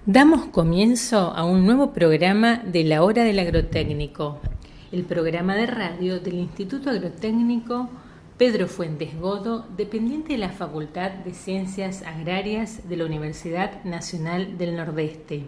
Damos comienzo a un nuevo programa de la Hora del Agrotécnico, el programa de radio del Instituto Agrotécnico Pedro Fuentes Godo, dependiente de la Facultad de Ciencias Agrarias de la Universidad Nacional del Nordeste.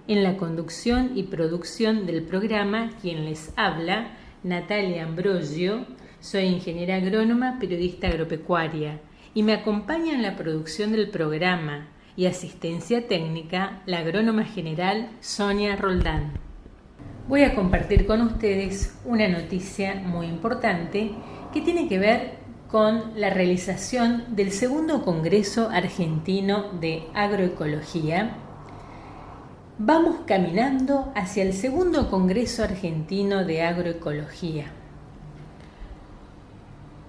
En la conducción y producción del programa, quien les habla, Natalia Ambrosio, soy ingeniera agrónoma, periodista agropecuaria, y me acompaña en la producción del programa y asistencia técnica la agrónoma general Sonia Roldán. Voy a compartir con ustedes una noticia muy importante que tiene que ver con la realización del segundo Congreso Argentino de Agroecología. Vamos caminando hacia el segundo Congreso Argentino de Agroecología.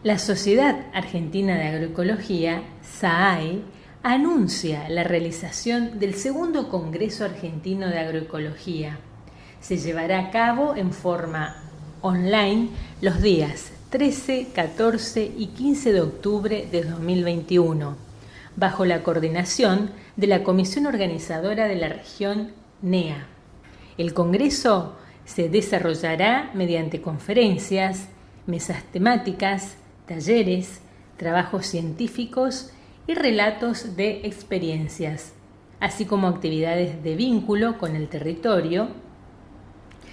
La Sociedad Argentina de Agroecología, SAAE, anuncia la realización del segundo Congreso Argentino de Agroecología. Se llevará a cabo en forma online los días 13, 14 y 15 de octubre de 2021, bajo la coordinación de la Comisión Organizadora de la Región NEA. El Congreso se desarrollará mediante conferencias, mesas temáticas, talleres, trabajos científicos y relatos de experiencias, así como actividades de vínculo con el territorio.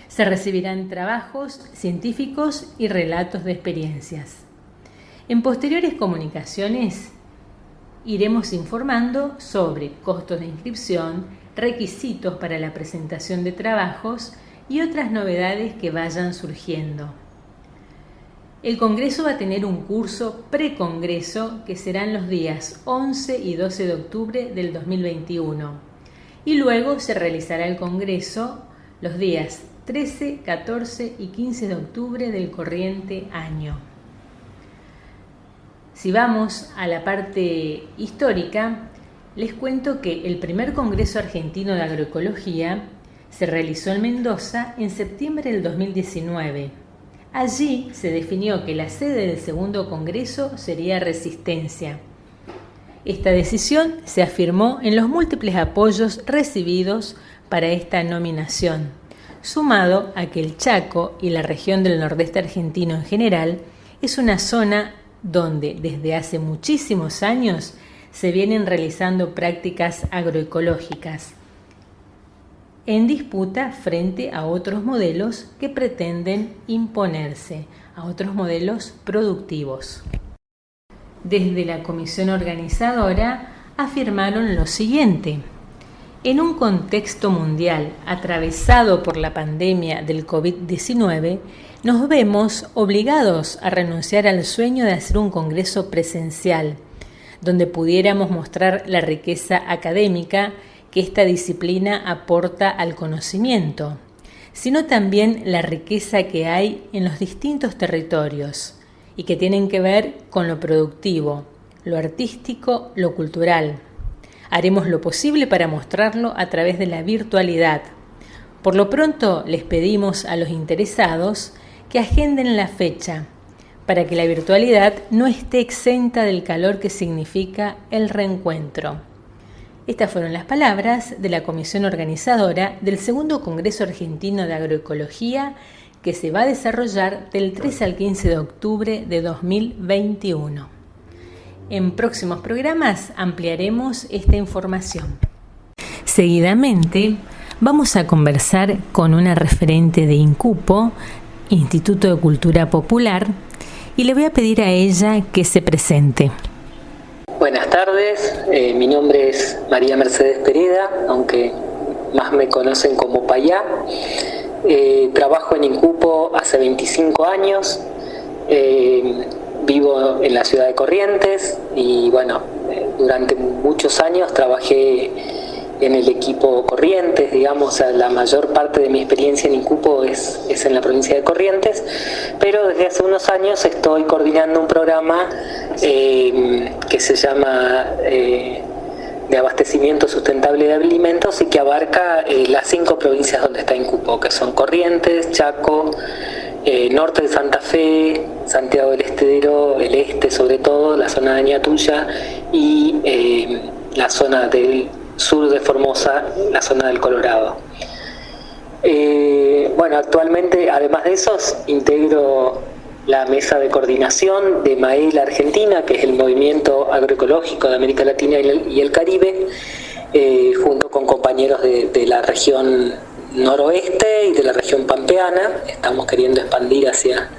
Se recibirán trabajos científicos y relatos de experiencias. En posteriores comunicaciones iremos informando sobre costos de inscripción, requisitos para la presentación de trabajos y otras novedades que vayan surgiendo. El Congreso va a tener un curso precongreso que serán los días 11 y 12 de octubre del 2021 y luego se realizará el Congreso los días 13, 14 y 15 de octubre del corriente año. Si vamos a la parte histórica, les cuento que el primer Congreso Argentino de Agroecología se realizó en Mendoza en septiembre del 2019. Allí se definió que la sede del segundo Congreso sería Resistencia. Esta decisión se afirmó en los múltiples apoyos recibidos para esta nominación, sumado a que el Chaco y la región del nordeste argentino en general es una zona donde desde hace muchísimos años se vienen realizando prácticas agroecológicas, en disputa frente a otros modelos que pretenden imponerse, a otros modelos productivos. Desde la comisión organizadora afirmaron lo siguiente: en un contexto mundial atravesado por la pandemia del COVID-19, nos vemos obligados a renunciar al sueño de hacer un congreso presencial, donde pudiéramos mostrar la riqueza académica que esta disciplina aporta al conocimiento, sino también la riqueza que hay en los distintos territorios y que tienen que ver con lo productivo, lo artístico, lo cultural. Haremos lo posible para mostrarlo a través de la virtualidad. Por lo pronto, les pedimos a los interesados que agenden la fecha para que la virtualidad no esté exenta del calor que significa el reencuentro. Estas fueron las palabras de la comisión organizadora del segundo Congreso Argentino de Agroecología que se va a desarrollar del 13 al 15 de octubre de 2021. En próximos programas ampliaremos esta información. Seguidamente vamos a conversar con una referente de INCUPO, Instituto de Cultura Popular, y le voy a pedir a ella que se presente. Buenas tardes, mi nombre es María Mercedes Pereda, aunque más me conocen como Payá. Trabajo en INCUPO hace 25 años, vivo en la ciudad de Corrientes y bueno, durante muchos años trabajé en el equipo Corrientes, digamos, la mayor parte de mi experiencia en INCUPO es en la provincia de Corrientes, pero desde hace unos años estoy coordinando un programa que se llama de abastecimiento sustentable de alimentos y que abarca las 5 provincias donde está INCUPO, que son Corrientes, Chaco, norte de Santa Fe, Santiago del Estero, el este sobre todo, la zona de Añatuya y la zona del sur de Formosa, la zona del Colorado. Bueno, actualmente, además de eso, integro la mesa de coordinación de MAEL Argentina, que es el movimiento agroecológico de América Latina y el Caribe, junto con compañeros de la región noroeste y de la región pampeana. Estamos queriendo expandir hacia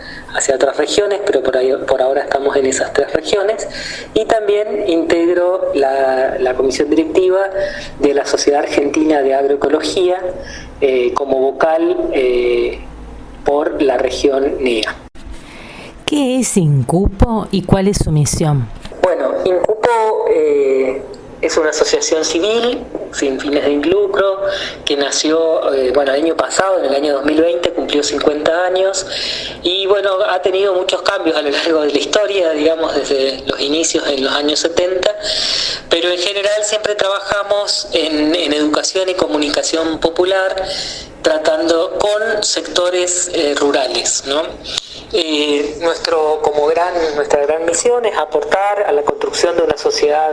otras regiones, pero por ahora estamos en esas 3 regiones. Y también integro la comisión directiva de la Sociedad Argentina de Agroecología como vocal por la región NEA. ¿Qué es INCUPO y cuál es su misión? Bueno, INCUPO es una asociación civil sin fines de lucro que nació el año pasado, en el año 2020, cumplió 50 años y ha tenido muchos cambios a lo largo de la historia, digamos desde los inicios en los años 70, pero en general siempre trabajamos en educación y comunicación popular, tratando con sectores rurales, ¿no? Nuestra gran misión es aportar a la construcción de una sociedad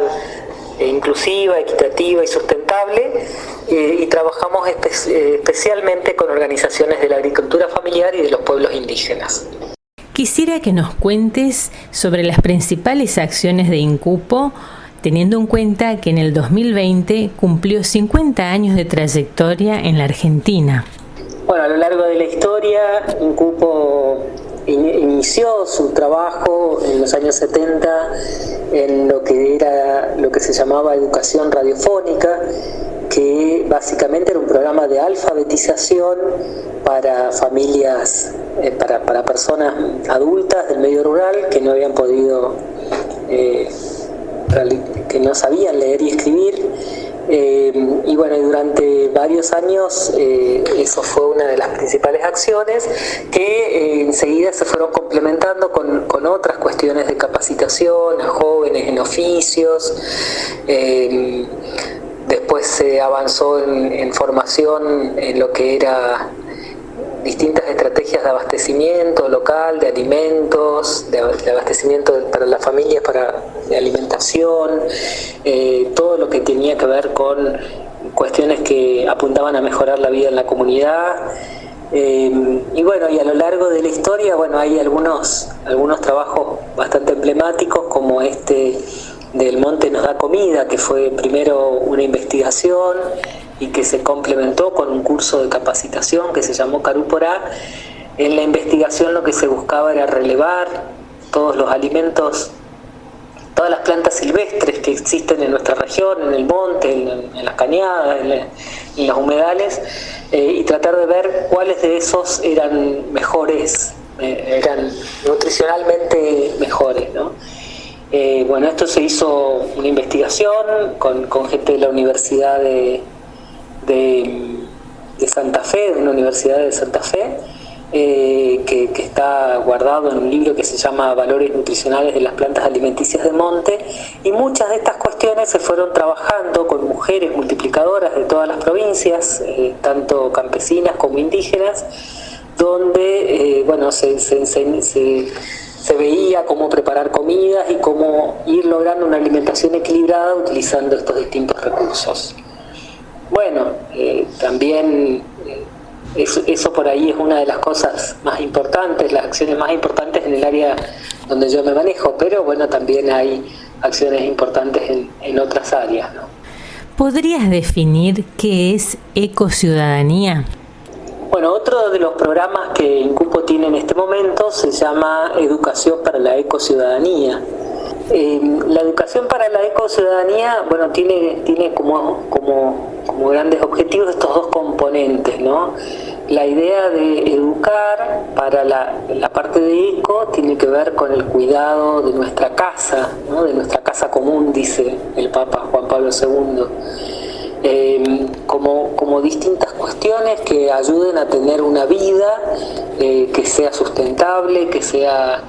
inclusiva, equitativa y sustentable, y trabajamos especialmente con organizaciones de la agricultura familiar y de los pueblos indígenas. Quisiera que nos cuentes sobre las principales acciones de INCUPO, teniendo en cuenta que en el 2020 cumplió 50 años de trayectoria en la Argentina. Bueno, a lo largo de la historia, INCUPO inició su trabajo en los años 70 en lo que se llamaba educación radiofónica, que básicamente era un programa de alfabetización para familias, para personas adultas del medio rural que no habían podido, que no sabían leer y escribir. Y durante varios años eso fue una de las principales acciones que enseguida se fueron complementando con otras cuestiones de capacitación a jóvenes en oficios. Después se avanzó en formación en lo que era distintas estrategias de abastecimiento local, de alimentos, de abastecimiento para las familias, de alimentación, todo lo que tenía que ver con cuestiones que apuntaban a mejorar la vida en la comunidad. Y a lo largo de la historia, hay algunos trabajos bastante emblemáticos, como este del Monte nos da comida, que fue primero una investigación y que se complementó con un curso de capacitación que se llamó Carúpora. En la investigación lo que se buscaba era relevar todos los alimentos, todas las plantas silvestres que existen en nuestra región, en el monte, en las cañadas, en los humedales, y tratar de ver cuáles de esos eran mejores, eran nutricionalmente mejores, ¿no? Esto se hizo una investigación con gente de la Universidad de Santa Fe, de una universidad de Santa Fe, que está guardado en un libro que se llama Valores Nutricionales de las Plantas Alimenticias de Monte, y muchas de estas cuestiones se fueron trabajando con mujeres multiplicadoras de todas las provincias, tanto campesinas como indígenas, donde se veía cómo preparar comidas y cómo ir logrando una alimentación equilibrada utilizando estos distintos recursos. También eso por ahí es una de las cosas más importantes, las acciones más importantes en el área donde yo me manejo, pero también hay acciones importantes en otras áreas, ¿no? ¿Podrías definir qué es ecociudadanía? Otro de los programas que INCUPO tiene en este momento se llama Educación para la Ecociudadanía. La educación para la ecociudadanía, tiene como grandes objetivos estos dos componentes, ¿no? La idea de educar para la parte de eco tiene que ver con el cuidado de nuestra casa, ¿no? De nuestra casa común, dice el Papa Juan Pablo II. Como distintas cuestiones que ayuden a tener una vida que sea sustentable, que sea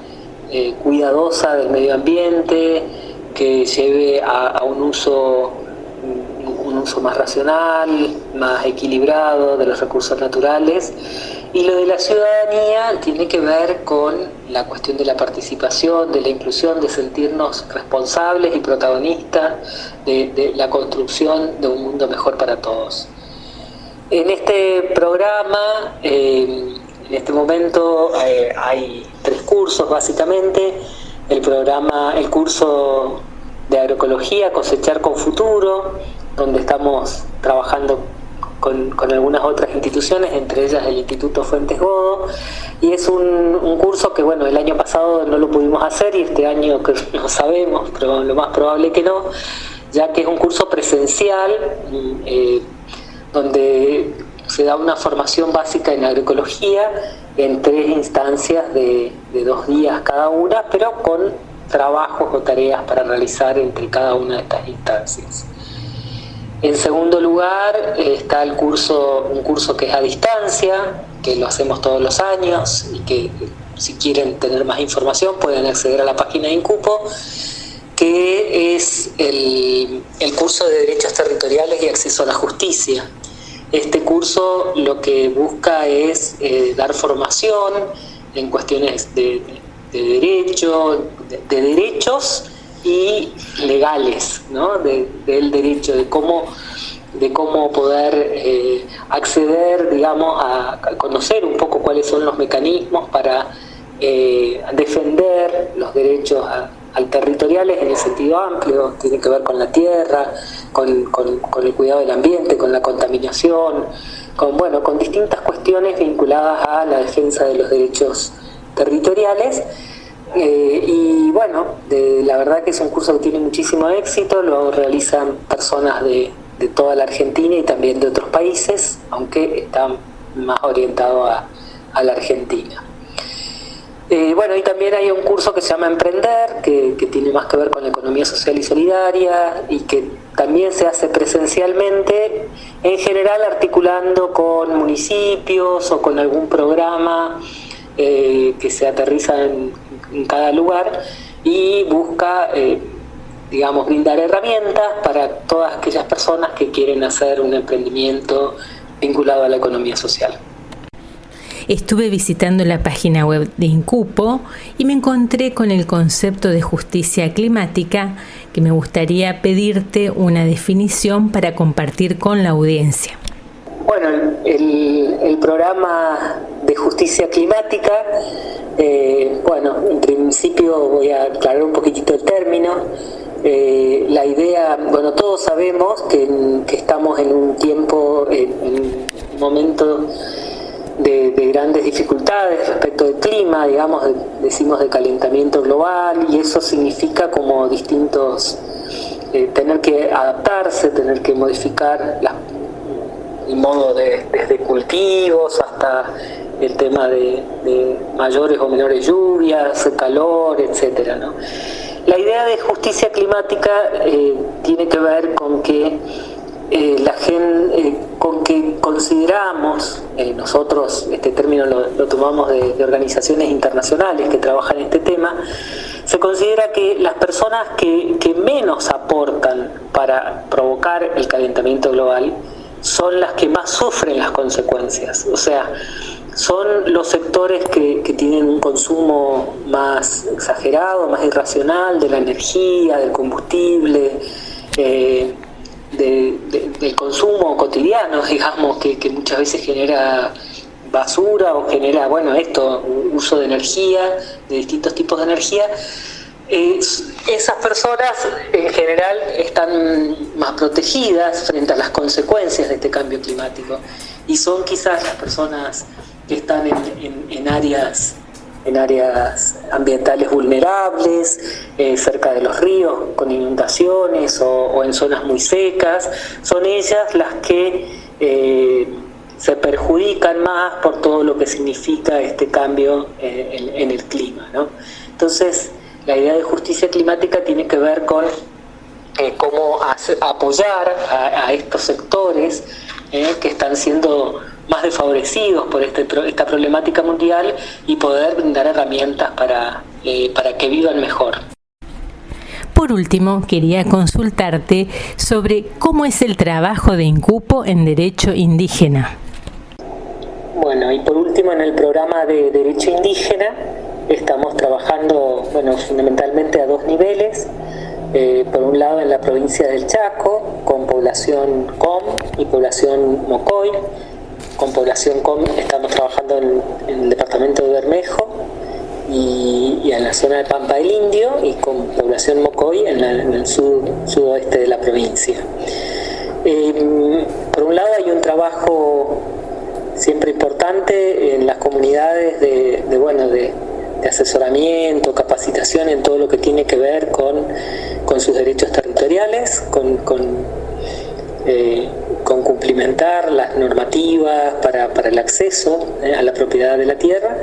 cuidadosa del medio ambiente, que lleve a un uso más racional, más equilibrado de los recursos naturales, Y lo de la ciudadanía tiene que ver con la cuestión de la participación, de la inclusión, de sentirnos responsables y protagonistas de la construcción de un mundo mejor para todos. En este programa, en este momento, hay 3 cursos básicamente. El curso de agroecología, Cosechar con Futuro, donde estamos trabajando con algunas otras instituciones, entre ellas el Instituto Fuentes Godo, y es un curso que, bueno, el año pasado no lo pudimos hacer y este año que no sabemos, pero lo más probable que no, ya que es un curso presencial donde se da una formación básica en agroecología en 3 instancias de 2 días cada una, pero con trabajos o tareas para realizar entre cada una de estas instancias. En segundo lugar está un curso que es a distancia, que lo hacemos todos los años y que, si quieren tener más información, pueden acceder a la página de INCUPO, que es el curso de Derechos Territoriales y Acceso a la Justicia. Este curso lo que busca es dar formación en cuestiones de derechos y legales, ¿no? Del derecho, de cómo poder acceder, digamos, a conocer un poco cuáles son los mecanismos para defender los derechos al territoriales en el sentido amplio. Tiene que ver con la tierra, con el cuidado del ambiente, con la contaminación, con distintas cuestiones vinculadas a la defensa de los derechos territoriales. Y bueno, la verdad que es un curso que tiene muchísimo éxito, lo realizan personas de toda la Argentina y también de otros países, aunque está más orientado a la Argentina. Bueno, y también hay un curso que se llama Emprender, que tiene más que ver con la economía social y solidaria y que también se hace presencialmente, en general articulando con municipios o con algún programa que se aterriza en cada lugar y busca, digamos, brindar herramientas para todas aquellas personas que quieren hacer un emprendimiento vinculado a la economía social. Estuve visitando la página web de INCUPO y me encontré con el concepto de justicia climática, que me gustaría pedirte una definición para compartir con la audiencia. Bueno, el programa de justicia climática, bueno, en principio voy a aclarar un poquitito el término. La idea, bueno, todos sabemos que estamos en un tiempo, en un momento de grandes dificultades respecto del clima, digamos, decimos de calentamiento global, y eso significa como distintos, tener que adaptarse, tener que modificar el modo desde cultivos hasta el tema de mayores o menores lluvias, calor, etcétera, ¿no? La idea de justicia climática tiene que ver con que la gente, con que consideramos, nosotros este término lo tomamos de organizaciones internacionales que trabajan en este tema, se considera que las personas que menos aportan para provocar el calentamiento global son las que más sufren las consecuencias. O sea, son los sectores que tienen un consumo más exagerado, más irracional de la energía, del combustible, del consumo cotidiano, digamos, que muchas veces genera basura o genera, bueno, uso de energía, de distintos tipos de energía. Esas personas en general están más protegidas frente a las consecuencias de este cambio climático y son quizás las personas que están en áreas ambientales vulnerables, cerca de los ríos con inundaciones o en zonas muy secas. Son ellas las que se perjudican más por todo lo que significa este cambio en el clima, ¿no? Entonces, la idea de justicia climática tiene que ver con cómo apoyar a estos sectores que están siendo más desfavorecidos por esta problemática mundial y poder brindar herramientas para que vivan mejor. Por último, quería consultarte sobre cómo es el trabajo de INCUPO en derecho indígena. Bueno, y por último, en el programa de Derecho Indígena estamos trabajando, fundamentalmente a dos niveles. Por un lado, en la provincia del Chaco, con población COM y población Mocoy. Con población COM estamos trabajando en el departamento de Bermejo y en la zona de Pampa del Indio, y con población Mocoy en el sudoeste de la provincia. Por un lado, hay un trabajo siempre importante en las comunidades de asesoramiento, capacitación en todo lo que tiene que ver con sus derechos territoriales, con cumplimentar las normativas para el acceso a la propiedad de la tierra,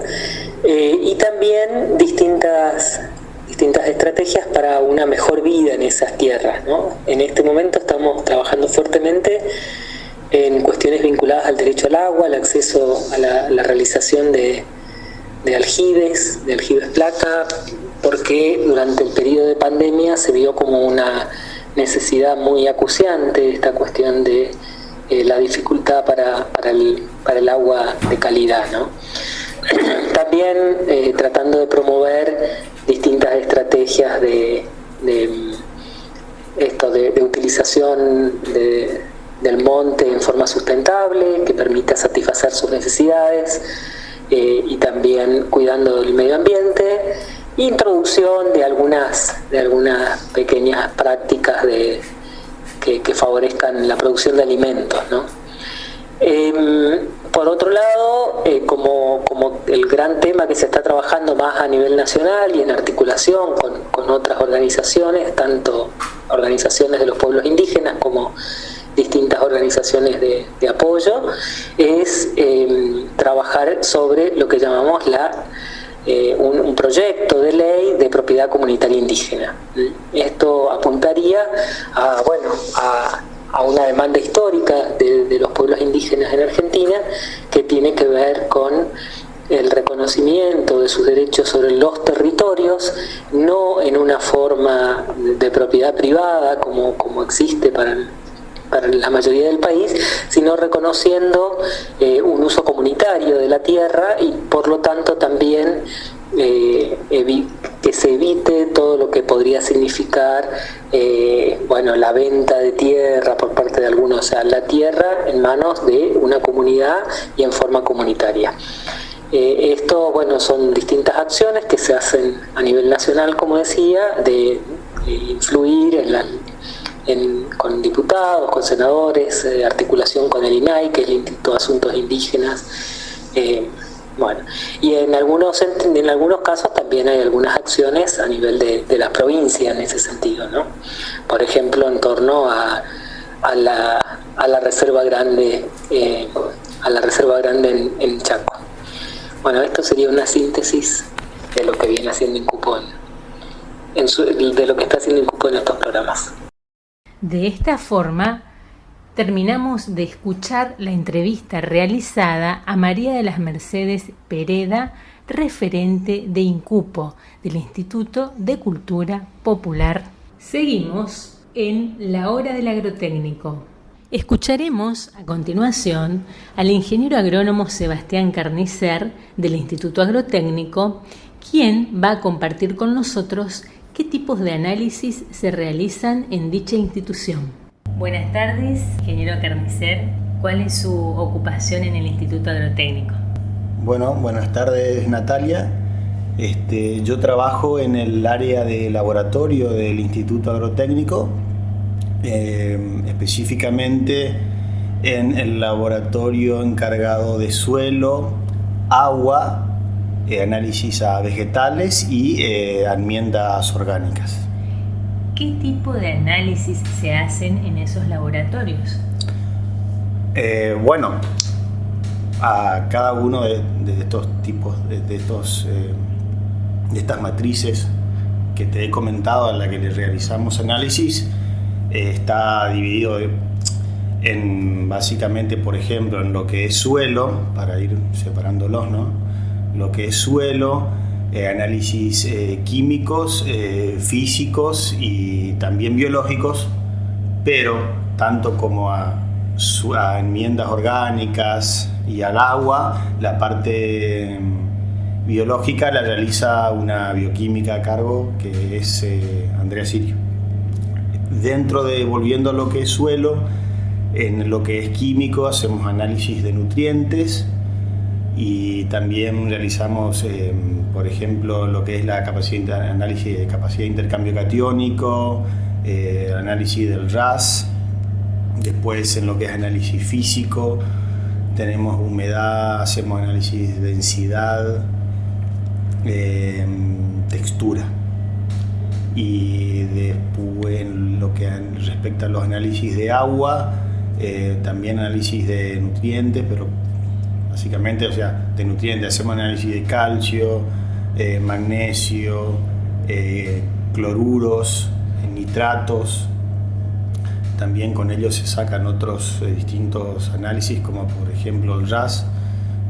y también distintas estrategias para una mejor vida en esas tierras, ¿no? En este momento estamos trabajando fuertemente en cuestiones vinculadas al derecho al agua, al acceso a la realización de aljibes plata, porque durante el periodo de pandemia se vio como una necesidad muy acuciante esta cuestión de la dificultad para el agua de calidad, ¿no? También tratando de promover distintas estrategias de utilización del monte en forma sustentable, que permita satisfacer sus necesidades, y también cuidando del medio ambiente, introducción de algunas pequeñas prácticas que favorezcan la producción de alimentos, ¿no? Por otro lado, como el gran tema que se está trabajando más a nivel nacional y en articulación con otras organizaciones, tanto organizaciones de los pueblos indígenas como distintas organizaciones de apoyo, es trabajar sobre lo que llamamos un proyecto de ley de propiedad comunitaria indígena. Esto apuntaría a una demanda histórica de los pueblos indígenas en Argentina, que tiene que ver con el reconocimiento de sus derechos sobre los territorios, no en una forma de propiedad privada como existe para la mayoría del país, sino reconociendo un uso comunitario de la tierra, y por lo tanto también que se evite todo lo que podría significar la venta de tierra por parte de algunos, o sea, la tierra en manos de una comunidad y en forma comunitaria. Esto, son distintas acciones que se hacen a nivel nacional, como decía, de influir con diputados, con senadores, articulación con el INAI, que es el Instituto de Asuntos Indígenas. Y en algunos casos también hay algunas acciones a nivel de las provincias en ese sentido, ¿no? Por ejemplo, en torno a la Reserva Grande, en Chaco. Esto sería una síntesis de lo que viene haciendo Incupo de lo que está haciendo Incupo en estos programas. De esta forma, terminamos de escuchar la entrevista realizada a María de las Mercedes Pereda, referente de Incupo, del Instituto de Cultura Popular. Seguimos en La Hora del Agrotécnico. Escucharemos a continuación al ingeniero agrónomo Sebastián Carnicer del Instituto Agrotécnico, quien va a compartir con nosotros qué tipos de análisis se realizan en dicha institución. Buenas tardes, ingeniero Carnicer. ¿Cuál es su ocupación en el Instituto Agrotécnico? Bueno, buenas tardes, Natalia. Yo trabajo en el área de laboratorio del Instituto Agrotécnico, específicamente en el laboratorio encargado de suelo, agua, análisis a vegetales y enmiendas orgánicas. ¿Qué tipo de análisis se hacen en esos laboratorios? A cada uno de estos tipos, de estas matrices que te he comentado, a la que le realizamos análisis, está dividido en básicamente, por ejemplo, en lo que es suelo, para ir separándolos, ¿no? Lo que es suelo, análisis químicos, físicos y también biológicos, pero tanto como a enmiendas orgánicas, y al agua. La parte biológica la realiza una bioquímica a cargo que es Andrea Sirio. Dentro de, volviendo a lo que es suelo, en lo que es químico hacemos análisis de nutrientes y también realizamos, por ejemplo, lo que es la análisis de capacidad de intercambio catiónico, análisis del RAS. Después, en lo que es análisis físico, tenemos humedad, hacemos análisis de densidad, textura. Y después, en lo que respecta a los análisis de agua, también análisis de nutrientes, pero básicamente, o sea, de nutrientes hacemos análisis de calcio, magnesio, cloruros, nitratos. También con ellos se sacan otros distintos análisis, como por ejemplo el RAS,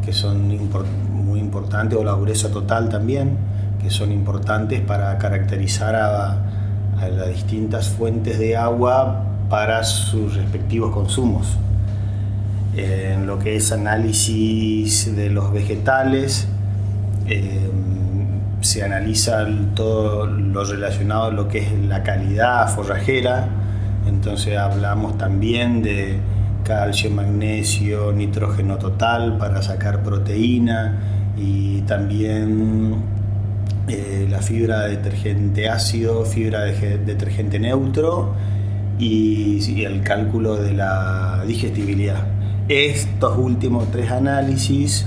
que son muy importantes, o la dureza total también, que son importantes para caracterizar a las distintas fuentes de agua para sus respectivos consumos. En lo que es análisis de los vegetales, se analiza todo lo relacionado a lo que es la calidad forrajera. Entonces hablamos también de calcio, magnesio, nitrógeno total para sacar proteína, y también la fibra de detergente ácido, fibra de detergente neutro y el cálculo de la digestibilidad. Estos últimos 3 análisis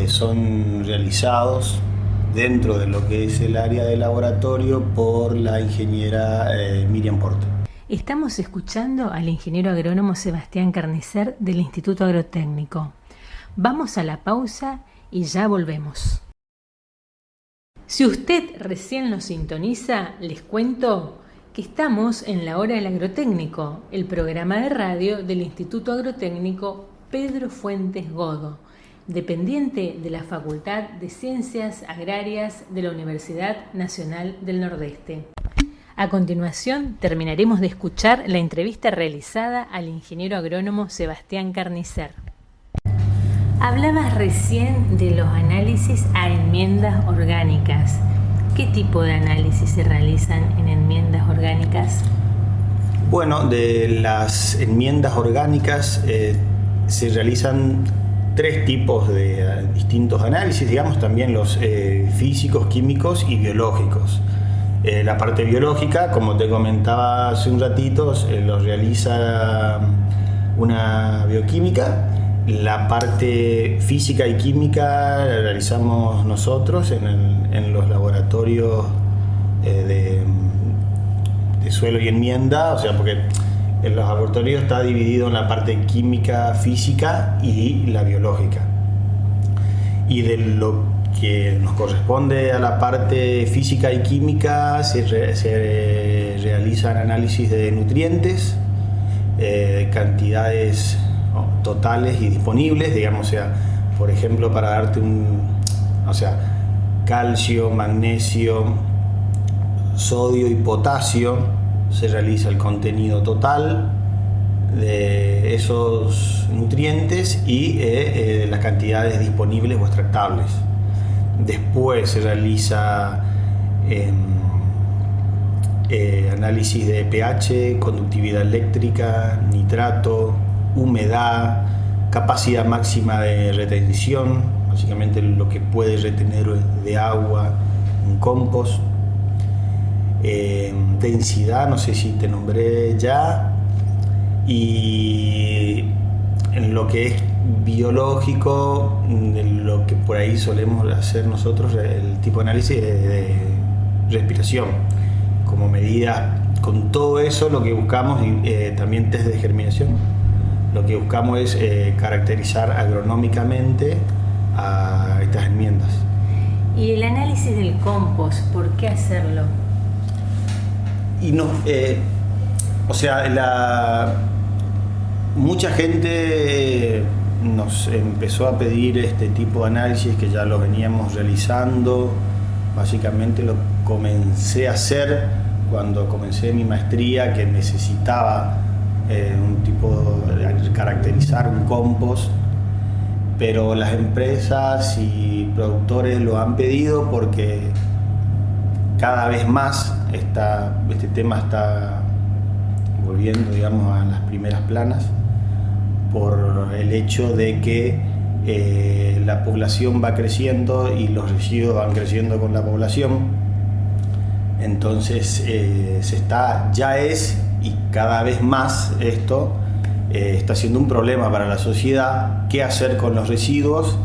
son realizados dentro de lo que es el área de laboratorio por la ingeniera Miriam Porte. Estamos escuchando al ingeniero agrónomo Sebastián Carnicer del Instituto Agrotécnico. Vamos a la pausa y ya volvemos. Si usted recién nos sintoniza, les cuento que estamos en la Hora del Agrotécnico, el programa de radio del Instituto Agrotécnico Pedro Fuentes Godo, dependiente de la Facultad de Ciencias Agrarias de la Universidad Nacional del Nordeste. A continuación, terminaremos de escuchar la entrevista realizada al ingeniero agrónomo Sebastián Carnicer. Hablabas recién de los análisis a enmiendas orgánicas. ¿Qué tipo de análisis se realizan en enmiendas orgánicas? Bueno, de las enmiendas orgánicas se realizan 3 tipos de distintos análisis, digamos, también los físicos, químicos y biológicos. La parte biológica, como te comentaba hace un ratito, lo realiza una bioquímica. La parte física y química la realizamos nosotros en los laboratorios de suelo y enmienda, o sea, porque en los laboratorios está dividido en la parte química, física y la biológica. Y de lo que nos corresponde a la parte física y química se realizan análisis de nutrientes, cantidades totales y disponibles, digamos, o sea, por ejemplo, para darte calcio, magnesio, sodio y potasio, se realiza el contenido total de esos nutrientes y las cantidades disponibles o extractables. Después se realiza análisis de pH, conductividad eléctrica, nitrato, humedad, capacidad máxima de retención, básicamente lo que puede retener de agua un compost, densidad, no sé si te nombré ya, y en lo que es biológico, lo que por ahí solemos hacer nosotros, el tipo de análisis de respiración, como medida. Con todo eso lo que buscamos, también test de germinación, lo que buscamos es caracterizar agronómicamente a estas enmiendas. ¿Y el análisis del compost, por qué hacerlo? Y no, mucha gente nos empezó a pedir este tipo de análisis, que ya lo veníamos realizando. Básicamente lo comencé a hacer cuando comencé mi maestría, que necesitaba un tipo de caracterizar un compost, pero las empresas y productores lo han pedido porque cada vez más este tema está volviendo, digamos, a las primeras planas por el hecho de que la población va creciendo y los residuos van creciendo con la población. Entonces ya es, y cada vez más esto está siendo un problema para la sociedad, qué hacer con los residuos,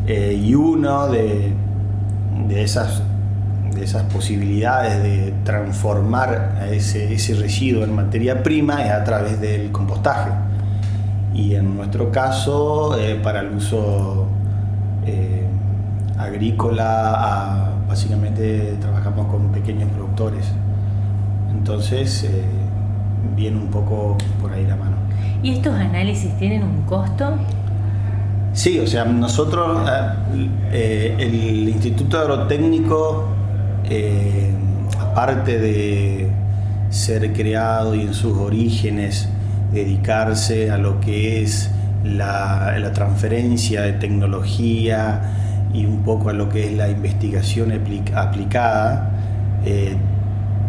y uno de esas posibilidades de transformar a ese residuo en materia prima es a través del compostaje. Y en nuestro caso, para el uso agrícola, básicamente trabajamos con pequeños productores. Entonces, viene un poco por ahí la mano. ¿Y estos análisis tienen un costo? Sí, o sea, nosotros, el Instituto Agrotécnico, aparte de ser creado y en sus orígenes dedicarse a lo que es la transferencia de tecnología y un poco a lo que es la investigación aplicada,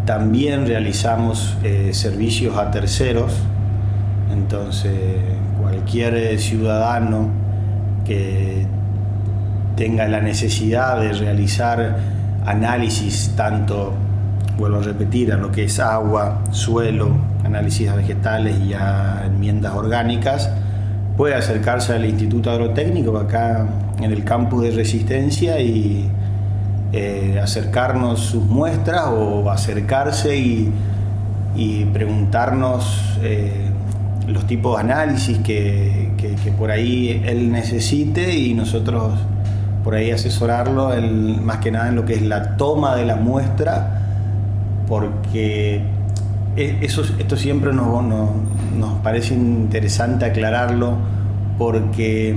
también realizamos servicios a terceros. Entonces, cualquier ciudadano que tenga la necesidad de realizar análisis, tanto, vuelvo a repetir, a lo que es agua, suelo, análisis a vegetales y a enmiendas orgánicas, puede acercarse al Instituto Agrotécnico acá en el campus de Resistencia y acercarnos sus muestras, o acercarse y preguntarnos los tipos de análisis que por ahí él necesite, y nosotros por ahí asesorarlo más que nada en lo que es la toma de la muestra, porque esto siempre nos parece interesante aclararlo, porque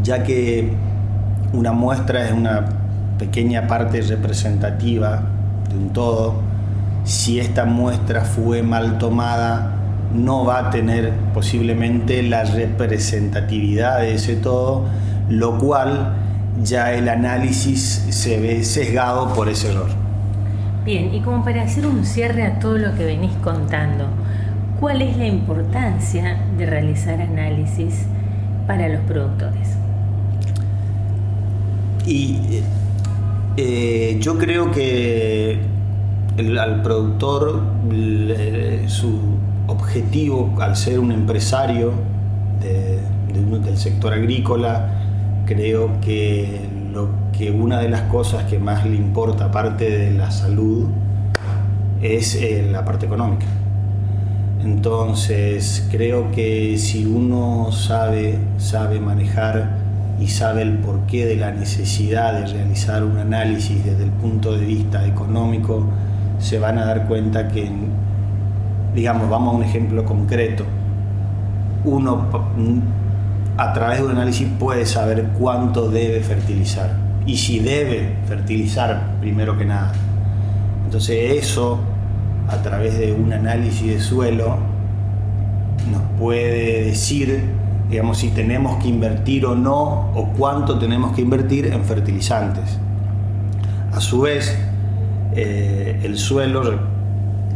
ya que una muestra es una pequeña parte representativa de un todo, si esta muestra fue mal tomada, no va a tener posiblemente la representatividad de ese todo, lo cual ya el análisis se ve sesgado por ese error. Bien, y como para hacer un cierre a todo lo que venís contando, ¿cuál es la importancia de realizar análisis para los productores? Y yo creo que al productor, su objetivo, al ser un empresario del sector agrícola, creo que una de las cosas que más le importa, aparte de la salud, es la parte económica. Entonces, creo que si uno sabe manejar y sabe el porqué de la necesidad de realizar un análisis desde el punto de vista económico, se van a dar cuenta que, digamos, vamos a un ejemplo concreto. Uno, a través de un análisis, puede saber cuánto debe fertilizar y si debe fertilizar primero que nada. Entonces eso, a través de un análisis de suelo, nos puede decir, digamos, si tenemos que invertir o no, o cuánto tenemos que invertir en fertilizantes. A su vez, el suelo,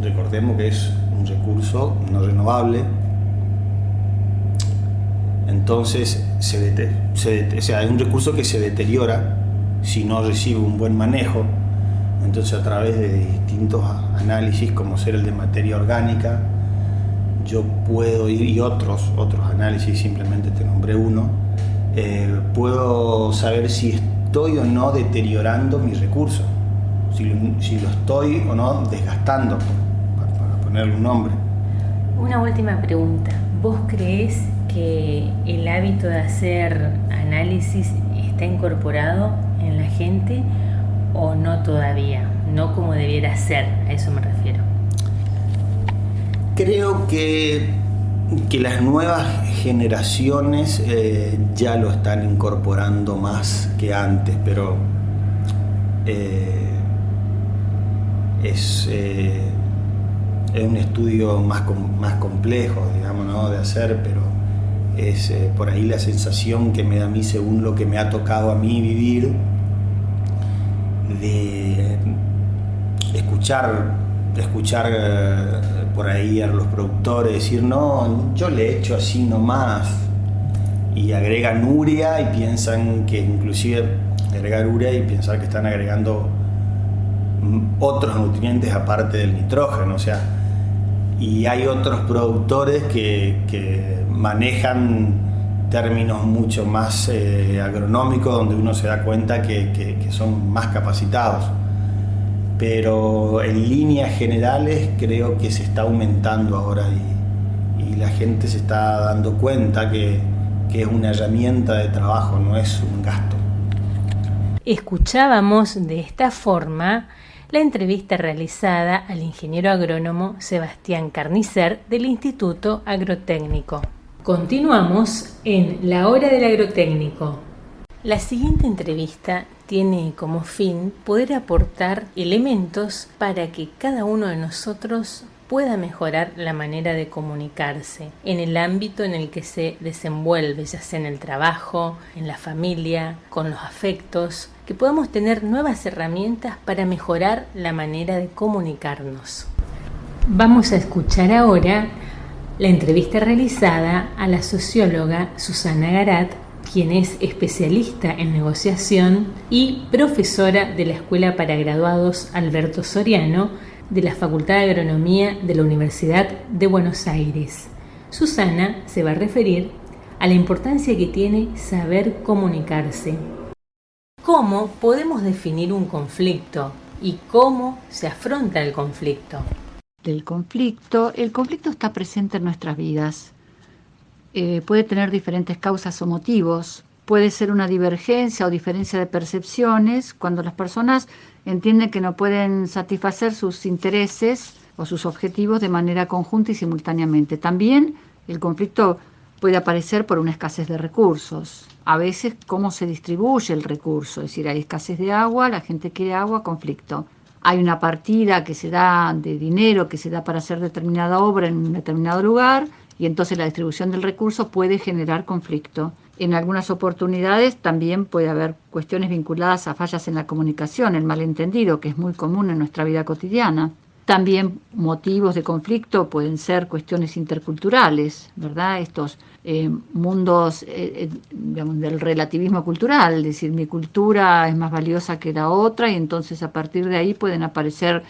recordemos que es un recurso no renovable. Entonces es un recurso que se deteriora si no recibe un buen manejo. Entonces, a través de distintos análisis, como ser el de materia orgánica, yo puedo ir, y otros análisis, simplemente te nombré uno, puedo saber si estoy o no deteriorando mi recurso, si lo estoy o no desgastando, para ponerle un nombre. Una última pregunta. ¿Vos creés que el hábito de hacer análisis está incorporado en la gente o no todavía? No como debiera ser, a eso me refiero. Creo que las nuevas generaciones ya lo están incorporando más que antes, pero es un estudio más complejo, digamos, ¿no?, de hacer, pero es por ahí la sensación que me da a mí según lo que me ha tocado a mí vivir, de escuchar por ahí a los productores decir, no, yo le he hecho así nomás, y agregan urea y piensan que inclusive agregar urea y pensar que están agregando otros nutrientes aparte del nitrógeno, o sea, y hay otros productores que manejan términos mucho más agronómicos, donde uno se da cuenta que son más capacitados. Pero en líneas generales creo que se está aumentando ahora y la gente se está dando cuenta que es una herramienta de trabajo, no es un gasto. Escuchábamos de esta forma la entrevista realizada al ingeniero agrónomo Sebastián Carnicer del Instituto Agrotécnico. Continuamos en La Hora del Agrotécnico. La siguiente entrevista tiene como fin poder aportar elementos para que cada uno de nosotros pueda mejorar la manera de comunicarse en el ámbito en el que se desenvuelve, ya sea en el trabajo, en la familia, con los afectos, que podamos tener nuevas herramientas para mejorar la manera de comunicarnos. Vamos a escuchar ahora la entrevista realizada a la socióloga Susana Garat, quien es especialista en negociación y profesora de la Escuela para Graduados Alberto Soriano de la Facultad de Agronomía de la Universidad de Buenos Aires. Susana se va a referir a la importancia que tiene saber comunicarse. ¿Cómo podemos definir un conflicto y cómo se afronta el conflicto? El conflicto está presente en nuestras vidas. Puede tener diferentes causas o motivos. Puede ser una divergencia o diferencia de percepciones cuando las personas entienden que no pueden satisfacer sus intereses o sus objetivos de manera conjunta y simultáneamente. También el conflicto puede aparecer por una escasez de recursos. A veces, cómo se distribuye el recurso, es decir, hay escasez de agua, la gente quiere agua, conflicto. Hay una partida que se da de dinero que se da para hacer determinada obra en un determinado lugar y entonces la distribución del recurso puede generar conflicto. En algunas oportunidades también puede haber cuestiones vinculadas a fallas en la comunicación, el malentendido, que es muy común en nuestra vida cotidiana. También motivos de conflicto pueden ser cuestiones interculturales, ¿verdad? Estos mundos digamos, del relativismo cultural, es decir, mi cultura es más valiosa que la otra y entonces a partir de ahí pueden aparecer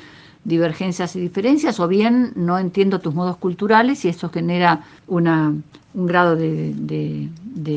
divergencias y diferencias, o bien no entiendo tus modos culturales y eso genera un grado de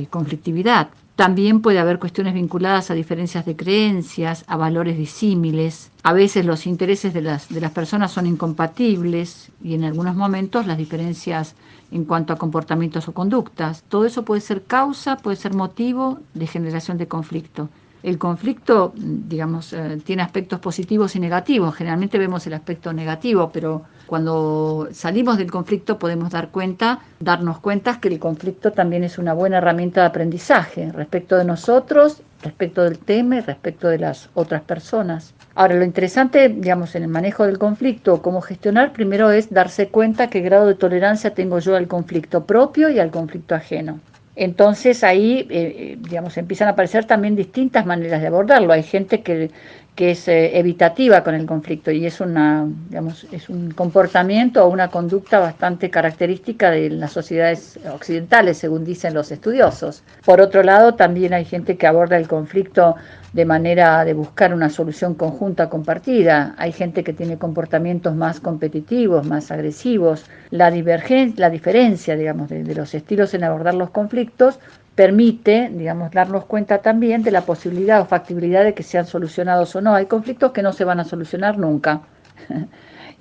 conflictividad. También puede haber cuestiones vinculadas a diferencias de creencias, a valores disímiles. A veces los intereses de las personas son incompatibles y en algunos momentos las diferencias en cuanto a comportamientos o conductas. Todo eso puede ser causa, puede ser motivo de generación de conflicto. El conflicto, digamos, tiene aspectos positivos y negativos. Generalmente vemos el aspecto negativo, pero cuando salimos del conflicto podemos darnos cuenta que el conflicto también es una buena herramienta de aprendizaje respecto de nosotros, respecto del tema y respecto de las otras personas. Ahora, lo interesante, digamos, en el manejo del conflicto, cómo gestionar, primero es darse cuenta qué grado de tolerancia tengo yo al conflicto propio y al conflicto ajeno. Entonces ahí, digamos, empiezan a aparecer también distintas maneras de abordarlo. Hay gente que es evitativa con el conflicto y es es un comportamiento o una conducta bastante característica de las sociedades occidentales, según dicen los estudiosos. Por otro lado, también hay gente que aborda el conflicto de manera de buscar una solución conjunta compartida. Hay gente que tiene comportamientos más competitivos, más agresivos. La diferencia, digamos, de los estilos en abordar los conflictos permite, digamos, darnos cuenta también de la posibilidad o factibilidad de que sean solucionados o no. Hay conflictos que no se van a solucionar nunca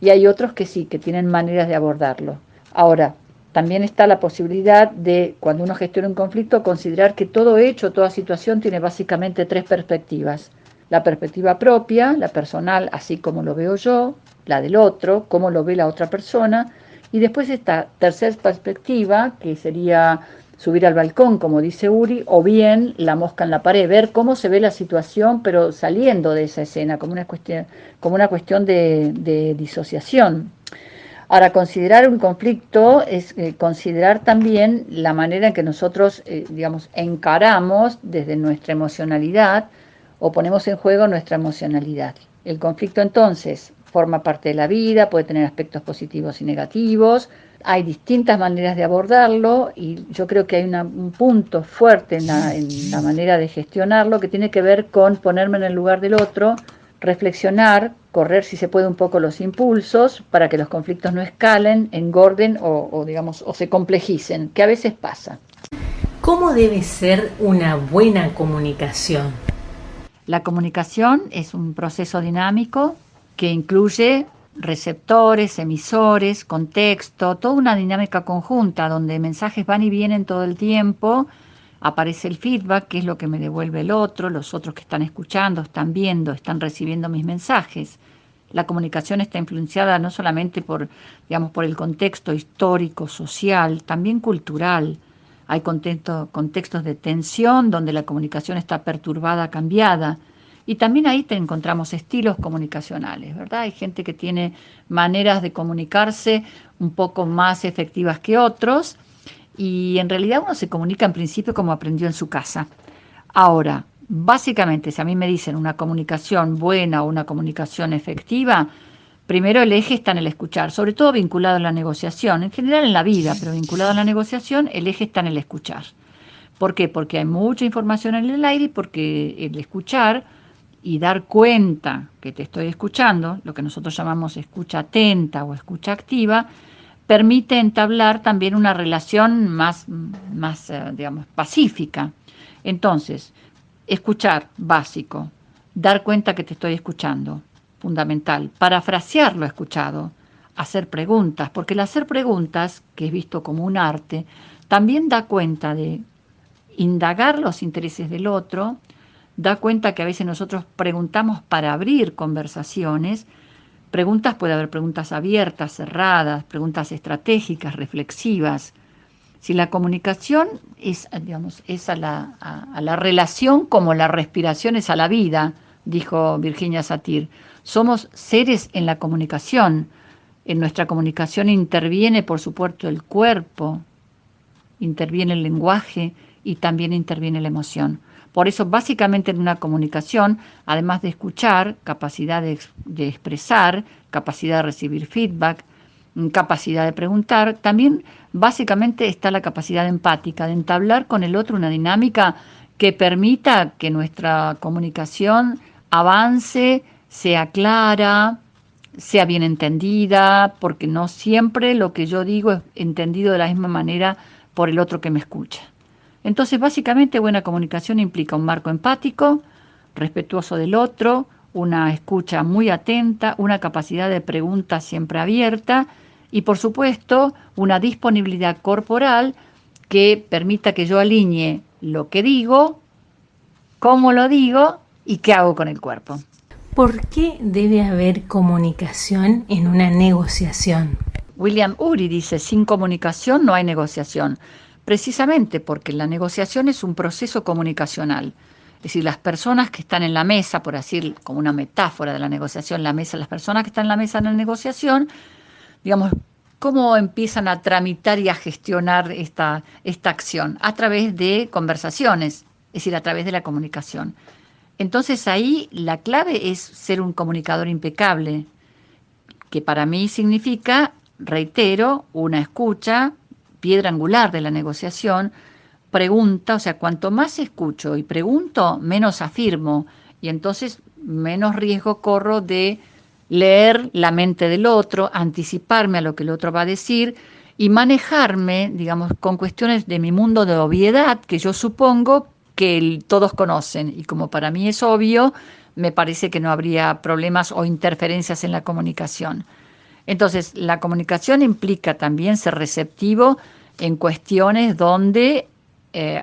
y hay otros que sí, que tienen maneras de abordarlo. Ahora, también está la posibilidad de, cuando uno gestiona un conflicto, considerar que todo hecho, toda situación tiene básicamente tres perspectivas. La perspectiva propia, la personal, así como lo veo yo, la del otro, cómo lo ve la otra persona, y después esta tercera perspectiva, que sería subir al balcón, como dice Uri, o bien la mosca en la pared, ver cómo se ve la situación, pero saliendo de esa escena, como una cuestión de disociación. Ahora, considerar un conflicto es considerar también la manera en que nosotros, encaramos desde nuestra emocionalidad o ponemos en juego nuestra emocionalidad. El conflicto entonces forma parte de la vida, puede tener aspectos positivos y negativos, hay distintas maneras de abordarlo y yo creo que hay un punto fuerte en la manera de gestionarlo que tiene que ver con ponerme en el lugar del otro, reflexionar, correr si se puede un poco los impulsos para que los conflictos no escalen, engorden o se complejicen, que a veces pasa. ¿Cómo debe ser una buena comunicación? La comunicación es un proceso dinámico que incluye receptores, emisores, contexto, toda una dinámica conjunta donde mensajes van y vienen todo el tiempo, aparece el feedback, que es lo que me devuelve el otro, los otros que están escuchando, están viendo, están recibiendo mis mensajes. La comunicación está influenciada no solamente por el contexto histórico, social, también cultural. Hay contextos de tensión donde la comunicación está perturbada, cambiada. Y también ahí te encontramos estilos comunicacionales, ¿verdad? Hay gente que tiene maneras de comunicarse un poco más efectivas que otros y en realidad uno se comunica en principio como aprendió en su casa. Ahora, básicamente, si a mí me dicen una comunicación buena o una comunicación efectiva, primero el eje está en el escuchar, sobre todo vinculado a la negociación, en general en la vida, pero vinculado a la negociación, el eje está en el escuchar. ¿Por qué? Porque hay mucha información en el aire y porque el escuchar y dar cuenta que te estoy escuchando, lo que nosotros llamamos escucha atenta o escucha activa, permite entablar también una relación más pacífica. Entonces, escuchar, básico, dar cuenta que te estoy escuchando, fundamental, parafrasear lo escuchado, hacer preguntas, porque el hacer preguntas, que es visto como un arte, también da cuenta de indagar los intereses del otro, da cuenta que a veces nosotros preguntamos para abrir conversaciones. Preguntas, puede haber preguntas abiertas, cerradas, preguntas estratégicas, reflexivas. Si la comunicación es a la relación como la respiración es a la vida, dijo Virginia Satir. Somos seres en la comunicación. En nuestra comunicación interviene, por supuesto, el cuerpo, interviene el lenguaje y también interviene la emoción. Por eso, básicamente en una comunicación, además de escuchar, capacidad de expresar, capacidad de recibir feedback, capacidad de preguntar, también básicamente está la capacidad empática, de entablar con el otro una dinámica que permita que nuestra comunicación avance, sea clara, sea bien entendida, porque no siempre lo que yo digo es entendido de la misma manera por el otro que me escucha. Entonces, básicamente, buena comunicación implica un marco empático, respetuoso del otro, una escucha muy atenta, una capacidad de pregunta siempre abierta y, por supuesto, una disponibilidad corporal que permita que yo alinee lo que digo, cómo lo digo y qué hago con el cuerpo. ¿Por qué debe haber comunicación en una negociación? William Ury dice, sin comunicación no hay negociación. Precisamente porque la negociación es un proceso comunicacional. Es decir, las personas que están en la mesa, por decir como una metáfora de la negociación, la mesa, las personas que están en la mesa en la negociación, ¿cómo empiezan a tramitar y a gestionar esta acción? A través de conversaciones, es decir, a través de la comunicación. Entonces ahí la clave es ser un comunicador impecable, que para mí significa, reitero, una escucha, piedra angular de la negociación, pregunta, o sea, cuanto más escucho y pregunto, menos afirmo, y entonces menos riesgo corro de leer la mente del otro, anticiparme a lo que el otro va a decir y manejarme, con cuestiones de mi mundo de obviedad que yo supongo que todos conocen, y como para mí es obvio, me parece que no habría problemas o interferencias en la comunicación. Entonces, la comunicación implica también ser receptivo en cuestiones donde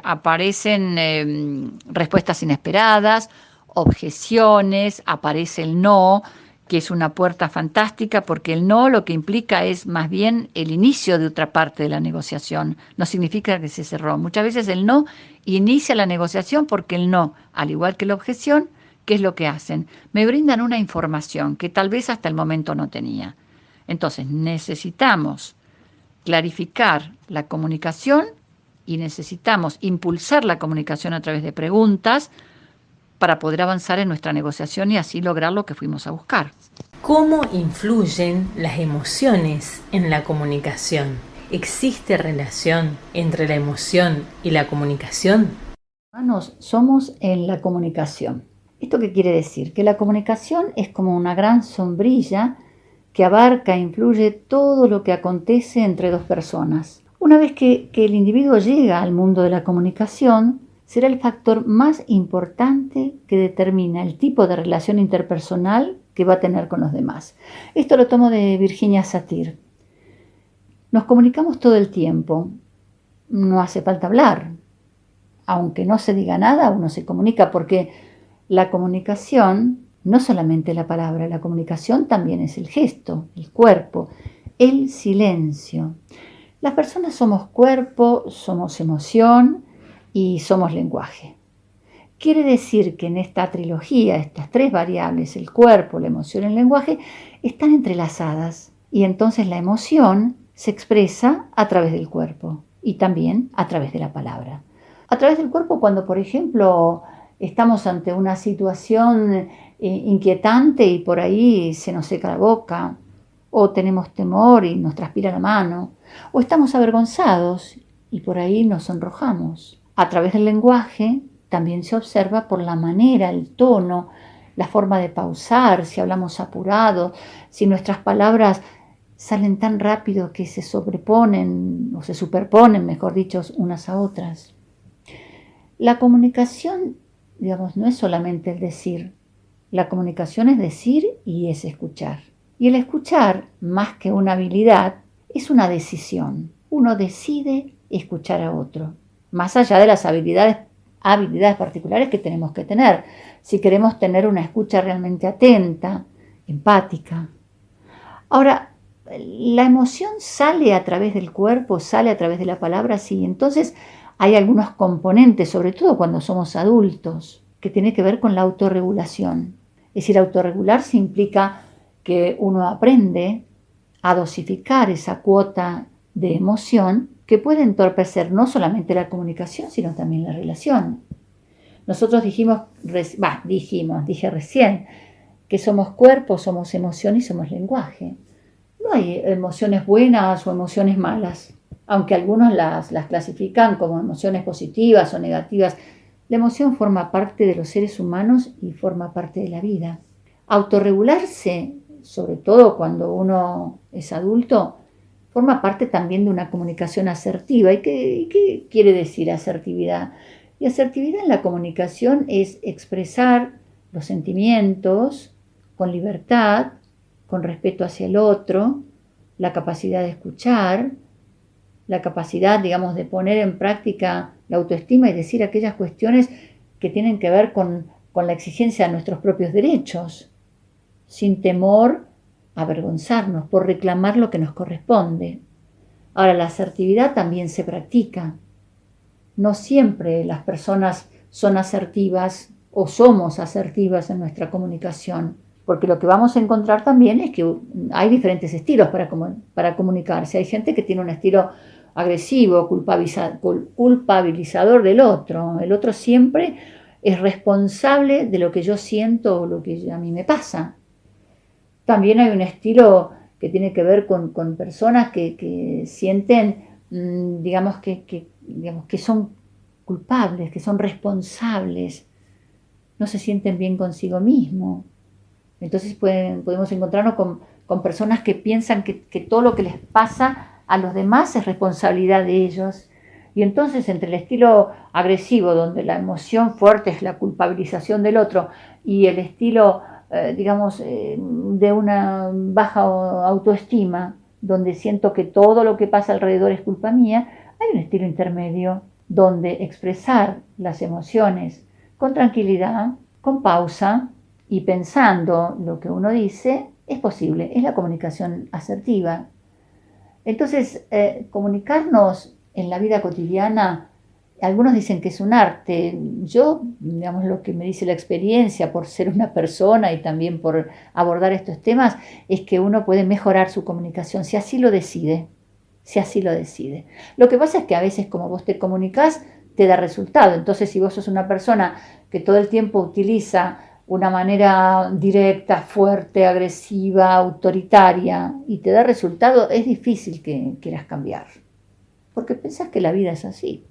aparecen respuestas inesperadas, objeciones, aparece el no, que es una puerta fantástica, porque el no lo que implica es más bien el inicio de otra parte de la negociación, no significa que se cerró. Muchas veces el no inicia la negociación porque el no, al igual que la objeción, ¿qué es lo que hacen? Me brindan una información que tal vez hasta el momento no tenía. Entonces, necesitamos clarificar la comunicación y necesitamos impulsar la comunicación a través de preguntas para poder avanzar en nuestra negociación y así lograr lo que fuimos a buscar. ¿Cómo influyen las emociones en la comunicación? ¿Existe relación entre la emoción y la comunicación? Humanos somos en la comunicación. ¿Esto qué quiere decir? Que la comunicación es como una gran sombrilla que abarca e influye todo lo que acontece entre dos personas. Una vez que el individuo llega al mundo de la comunicación, será el factor más importante que determina el tipo de relación interpersonal que va a tener con los demás. Esto lo tomo de Virginia Satir. Nos comunicamos todo el tiempo, no hace falta hablar. Aunque no se diga nada, uno se comunica porque la comunicación, no solamente la palabra, la comunicación también es el gesto, el cuerpo, el silencio. Las personas somos cuerpo, somos emoción y somos lenguaje. Quiere decir que en esta trilogía, estas tres variables, el cuerpo, la emoción y el lenguaje, están entrelazadas y entonces la emoción se expresa a través del cuerpo y también a través de la palabra. A través del cuerpo cuando, por ejemplo, estamos ante una situación inquietante y por ahí se nos seca la boca, o tenemos temor y nos transpira la mano, o estamos avergonzados y por ahí nos sonrojamos. A través del lenguaje también se observa por la manera, el tono, la forma de pausar, si hablamos apurado, si nuestras palabras salen tan rápido que se sobreponen o se superponen, mejor dicho, unas a otras. La comunicación, digamos, no es solamente el decir. La comunicación es decir y es escuchar. Y el escuchar, más que una habilidad, es una decisión. Uno decide escuchar a otro, más allá de las habilidades particulares que tenemos que tener. Si queremos tener una escucha realmente atenta, empática. Ahora, la emoción sale a través del cuerpo, sale a través de la palabra, sí. Entonces, hay algunos componentes, sobre todo cuando somos adultos, que tiene que ver con la autorregulación. Es decir, autorregularse implica que uno aprende a dosificar esa cuota de emoción que puede entorpecer no solamente la comunicación, sino también la relación. Nosotros dije recién, que somos cuerpo, somos emoción y somos lenguaje. No hay emociones buenas o emociones malas, aunque algunos las clasifican como emociones positivas o negativas. La emoción forma parte de los seres humanos y forma parte de la vida. Autorregularse, sobre todo cuando uno es adulto, forma parte también de una comunicación asertiva. ¿Y qué quiere decir asertividad? Y asertividad en la comunicación es expresar los sentimientos con libertad, con respeto hacia el otro, la capacidad de escuchar, la capacidad, digamos, de poner en práctica la autoestima y decir aquellas cuestiones que tienen que ver con la exigencia de nuestros propios derechos, sin temor a avergonzarnos por reclamar lo que nos corresponde. Ahora, la asertividad también se practica. No siempre las personas son asertivas o somos asertivas en nuestra comunicación, porque lo que vamos a encontrar también es que hay diferentes estilos para comunicarse. Hay gente que tiene un estilo agresivo, culpabilizador del otro. El otro siempre es responsable de lo que yo siento o lo que a mí me pasa. También hay un estilo que tiene que ver con personas que sienten, digamos que son culpables, que son responsables, no se sienten bien consigo mismos. Entonces podemos encontrarnos con personas que piensan que todo lo que les pasa a los demás es responsabilidad de ellos. Y entonces entre el estilo agresivo, donde la emoción fuerte es la culpabilización del otro, y el estilo, de una baja autoestima, donde siento que todo lo que pasa alrededor es culpa mía, hay un estilo intermedio, donde expresar las emociones con tranquilidad, con pausa y pensando lo que uno dice, es posible, es la comunicación asertiva. Entonces, comunicarnos en la vida cotidiana Algunos dicen que es un arte. Yo, digamos, lo que me dice la experiencia por ser una persona y también por abordar estos temas, es que uno puede mejorar su comunicación si así lo decide. Si así lo decide. Lo que pasa es que a veces, como vos te comunicás, te da resultado. Entonces, si vos sos una persona que todo el tiempo utiliza una manera directa, fuerte, agresiva, autoritaria, y te da resultado, es difícil que quieras cambiar. Porque pensás que la vida es así.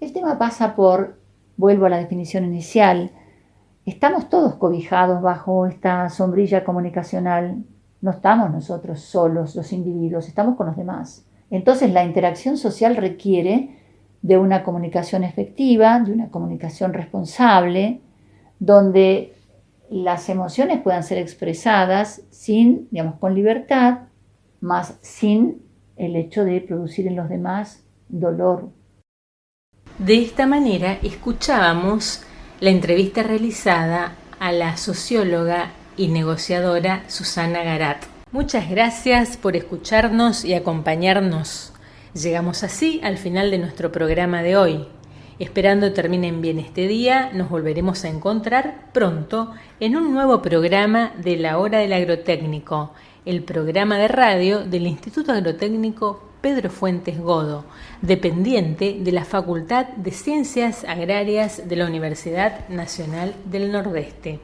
El tema pasa por, vuelvo a la definición inicial, estamos todos cobijados bajo esta sombrilla comunicacional. No estamos nosotros solos, los individuos, estamos con los demás. Entonces la interacción social requiere de una comunicación efectiva, de una comunicación responsable, donde las emociones puedan ser expresadas sin, digamos, con libertad, más sin el hecho de producir en los demás dolor. De esta manera escuchábamos la entrevista realizada a la socióloga y negociadora Susana Garat. Muchas gracias por escucharnos y acompañarnos. Llegamos así al final de nuestro programa de hoy. Esperando terminen bien este día, nos volveremos a encontrar pronto en un nuevo programa de La Hora del Agrotécnico, el programa de radio del Instituto Agrotécnico Pedro Fuentes Godo, dependiente de la Facultad de Ciencias Agrarias de la Universidad Nacional del Nordeste.